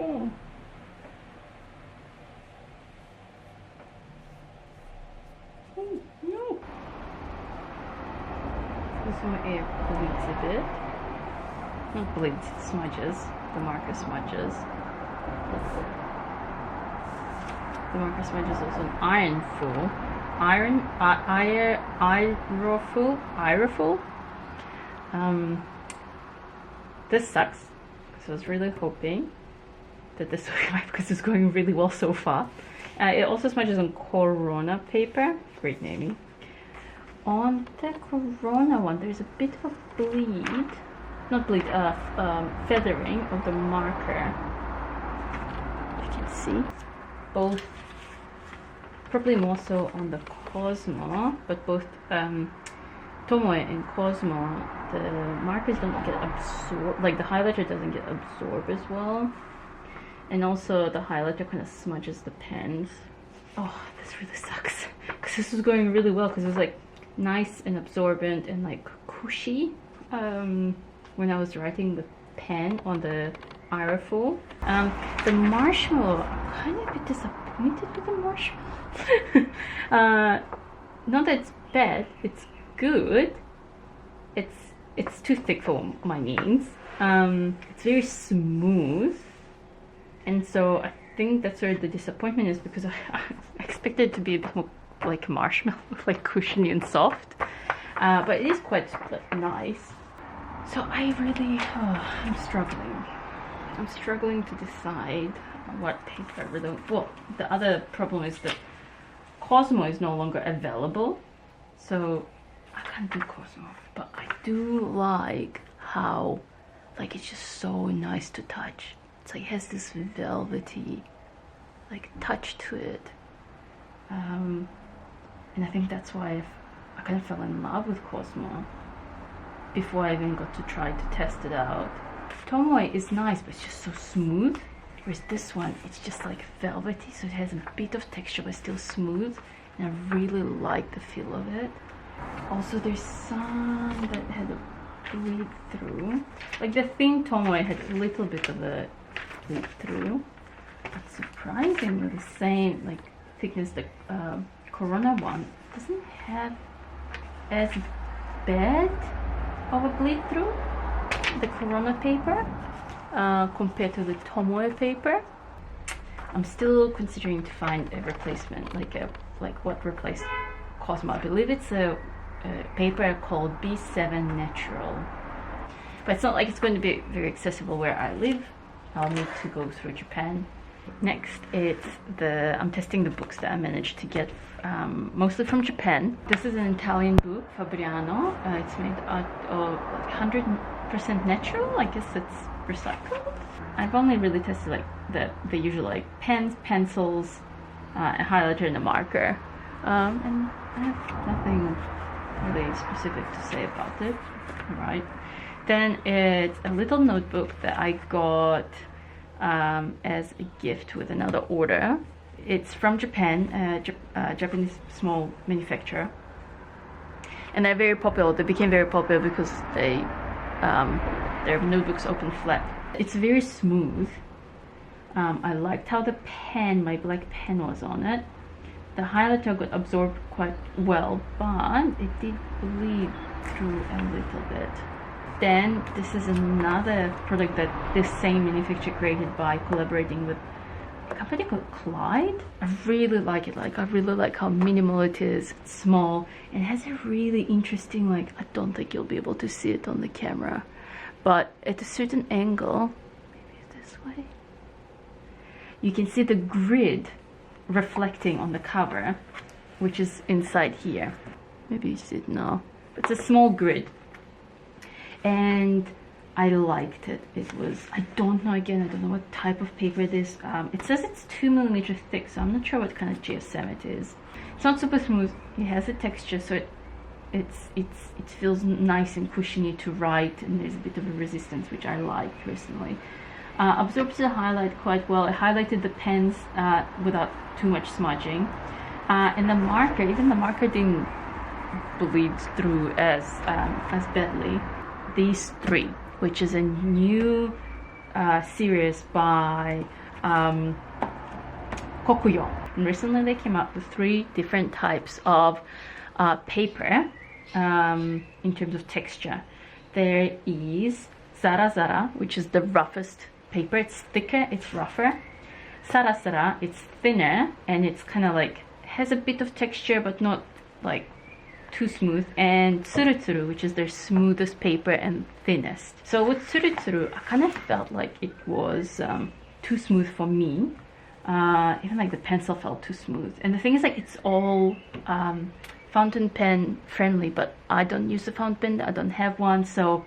Oh. Oh no. This one it bleeds a bit. Not bleeds, it smudges. The marker smudges. The marker smudges also an Iroful. This sucks because I was really hoping that this would come out because it's going really well so far. It also smudges on Corona paper. Great naming. On the Corona one, there's a bit of bleed. Not bleed, feathering of the marker. You can see. Both, probably more so on the Cosmo, but both Tomoe and Cosmo, the markers don't get absorbed, like the highlighter doesn't get absorbed as well. And also the highlighter kind of smudges the pens. Oh, this really sucks. Because this was going really well, because it was like nice and absorbent and like cushy when I was writing the pen on the Iroful. The marshmallow, I'm kind of a bit disappointed with the marshmallow. Not that it's bad, it's good. It's too thick for my needs. It's very smooth, and so I think that's where the disappointment is, because I expected it to be a bit more like marshmallow, like cushiony and soft. But it is quite nice. So I really, I'm struggling. I'm struggling to decide what paper I really want. Well, the other problem is that Cosmo is no longer available, so I can't do Cosmo. But I do like how, like, it's just so nice to touch. It's like it has this velvety, like, touch to it. And I think that's why I kind of fell in love with Cosmo before I even got to try to test it out. Tomoe is nice, but it's just so smooth. Whereas this one, it's just like velvety, so it has a bit of texture but still smooth. And I really like the feel of it. Also, there's some that had a bleed through. Like the thin Tomoe had a little bit of a bleed through. But surprisingly, the same like thickness the Corona one doesn't have as bad of a bleed through. The Corona paper compared to the Tomoe paper. I'm still considering to find a replacement, like what replaced Cosmo. I believe it's a paper called B7 Natural, but it's not like it's going to be very accessible where I live. I'll need to go through Japan. Next, it's I'm testing the books that I managed to get mostly from Japan. This is an Italian book, Fabriano. It's made out of 100% natural. I guess it's recycled. I've only really tested like the usual like pens, pencils, a highlighter and a marker. And I have nothing really specific to say about it. Alright. Then it's a little notebook that I got as a gift with another order. It's from Japan, a Japanese small manufacturer. And they're very popular. They became very popular because their notebooks open flat. It's very smooth. I liked how the pen, my black pen was on it. The highlighter got absorbed quite well, but it did bleed through a little bit. Then this is another product that this same manufacturer created by collaborating with a company called Kleid. I really like it. Like, I really like how minimal it is. It's small and it has a really interesting, like, I don't think you'll be able to see it on the camera, but at a certain angle, maybe this way, you can see the grid reflecting on the cover, which is inside here. Maybe you see it now. It's a small grid, and I liked it. It was, I don't know what type of paper it is. It says it's 2mm thick, so I'm not sure what kind of GSM it is. It's not super smooth. It has a texture, so it feels nice and cushiony to write, and there's a bit of a resistance, which I like personally. Absorbs the highlight quite well. It highlighted the pens without too much smudging. And the marker, even the marker didn't bleed through as badly. These three, which is a new series by Kokuyo. And recently they came out with 3 different types of paper in terms of texture. There is Zarazara, which is the roughest paper. It's thicker, it's rougher. Zarazara, it's thinner, and it's kind of like has a bit of texture but not like too smooth. And Tsuru, which is their smoothest paper and thinnest. So with Tsuru, I kind of felt like it was too smooth for me. Even like the pencil felt too smooth. And the thing is, like, it's all fountain pen friendly, but I don't use a fountain pen. I don't have one, so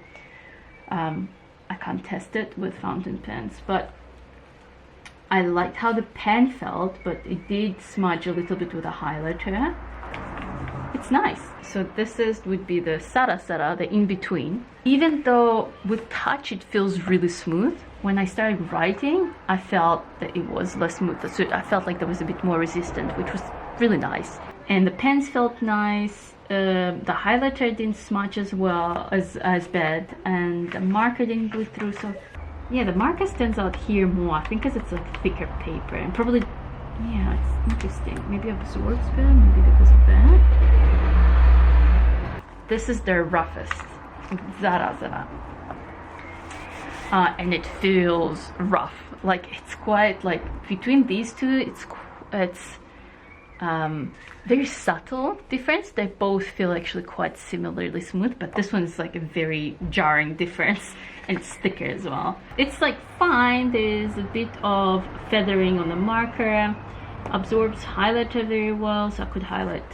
I can't test it with fountain pens. But I liked how the pen felt, but it did smudge a little bit with a highlighter. It's nice. So this would be the Zarazara, the in-between. Even though with touch it feels really smooth, when I started writing, I felt that it was less smooth. So I felt like there was a bit more resistant, which was really nice. And the pens felt nice. The highlighter didn't smudge as well, as bad, and the marker didn't glue through. So yeah, the marker stands out here more, I think, because it's like thicker paper, and probably, yeah, it's interesting. Maybe absorbs better, maybe because of that. This is the roughest, Zarazara. And it feels rough. Like, it's quite, like, between these two, it's very subtle difference. They both feel actually quite similarly smooth, but this one is like a very jarring difference, and it's thicker as well. It's like fine. There's a bit of feathering on the marker, absorbs highlighter very well, so I could highlight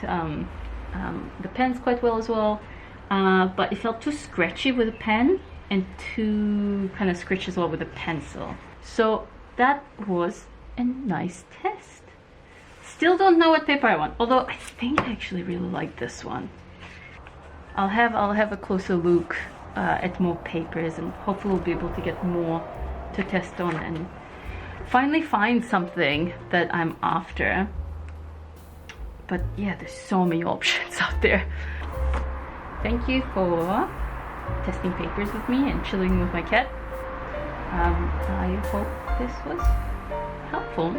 the pens quite well as well, but it felt too scratchy with a pen and too kind of scratchy as well with a pencil. So that was a nice test. Still don't know what paper I want, although I think I actually really like this one. I'll have a closer look at more papers, and hopefully we'll be able to get more to test on and finally find something that I'm after. But yeah, there's so many options out there. Thank you for testing papers with me and chilling with my cat. I hope this was helpful.